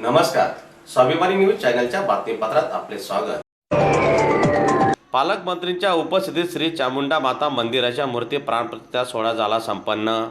नमस्कार, स्वाभिमानी न्यूज चॅनलच्या बातमीपत्रात आपले स्वागत। पालकमंत्रींच्या उपस्थितीत श्री चामुंडा माता मंदिराच्या मूर्ती प्राणप्रतिष्ठा सोहळा झाला संपन्न।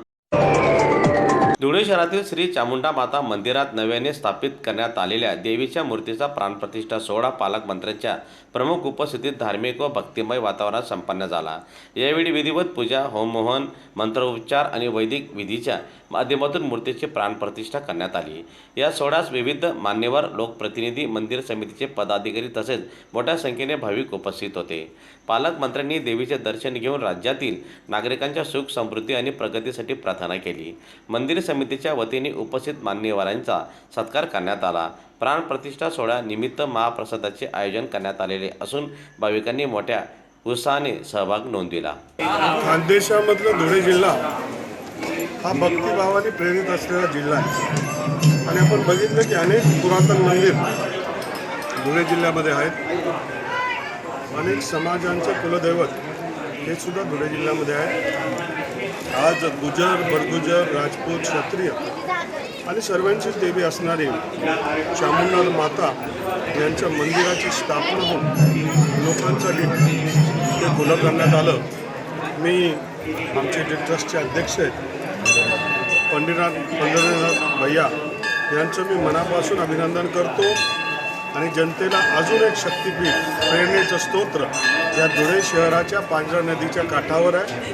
धुळे शहरातील श्री चामुंडा माता मंदिरात नव्याने स्थापित करण्यात आलेल्या देवीच्या मूर्तीचा प्राणप्रतिष्ठा सोहळा पालकमंत्र्यांच्या प्रमुख उपस्थितीत धार्मिक व भक्तिमय वातावरणात संपन्न झाला। यावेळी विधिवत पूजा, होमहवन, मंत्रोच्चार आणि वैदिक विधीच्या माध्यमातून मूर्तीची प्राणप्रतिष्ठा करण्यात आली। या सोहळ्यास विविध मान्यवर, लोकप्रतिनिधी, मंदिर समितीचे पदाधिकारी तसेच मोठ्या संख्येने भाविक उपस्थित होते। पालकमंत्र्यांनी देवीचे दर्शन घेऊन राज्यातील नागरिकांच्या सुख, समृद्धी आणि प्रगतीसाठी प्रार्थना केली। मंदिर समितीच्या वतीने उपस्थित मान्यवरांचा सत्कार करण्यात आला। प्राणप्रतिष्ठा सोहळ्यानिमित्त महाप्रसादाचे आयोजन करण्यात आलेले असून भाविकांनी मोठ्या उत्साहाने सहभाग नोंदविला। खानदेशामधला धुळे जिल्हा हा भक्तिभावाने प्रेरित असलेला जिल्हा आहे आणि आपण बघितलं की अनेक पुरातन मंदिर धुळे जिल्ह्यामध्ये आहेत। अनेक समाजांचे कुलदैवत हे सुद्धा धुळे जिल्ह्यामध्ये आहे। आज गुजर, बडगुजर, राजपूत, क्षत्रिय आणि सर्वांचीच देवी असणारी चामुंडा माता यांच्या मंदिराची स्थापना होऊन लोकांसाठी ते खुलं करण्यात आलं। मी आमचे जे ट्रस्टचे अध्यक्ष आहेत पंढरीनाथ भैया यांचं मी मनापासून अभिनंदन करतो आणि जनतेला अजून एक शक्तिपीठ, प्रेरणेचं स्तोत्र या धुळे शहराच्या पांढऱ्या नदीच्या काठावर आहे।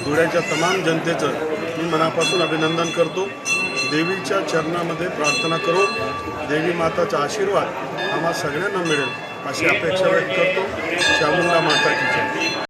धुळ्याच्या तमाम जनतेचं मी मनापासून अभिनंदन करतो। देवीच्या चरणामध्ये प्रार्थना करून देवी माताचा आशीर्वाद आम्हा सगळ्यांना मिळेल अशी अपेक्षा व्यक्त करतो। चामुंडा माता की जय।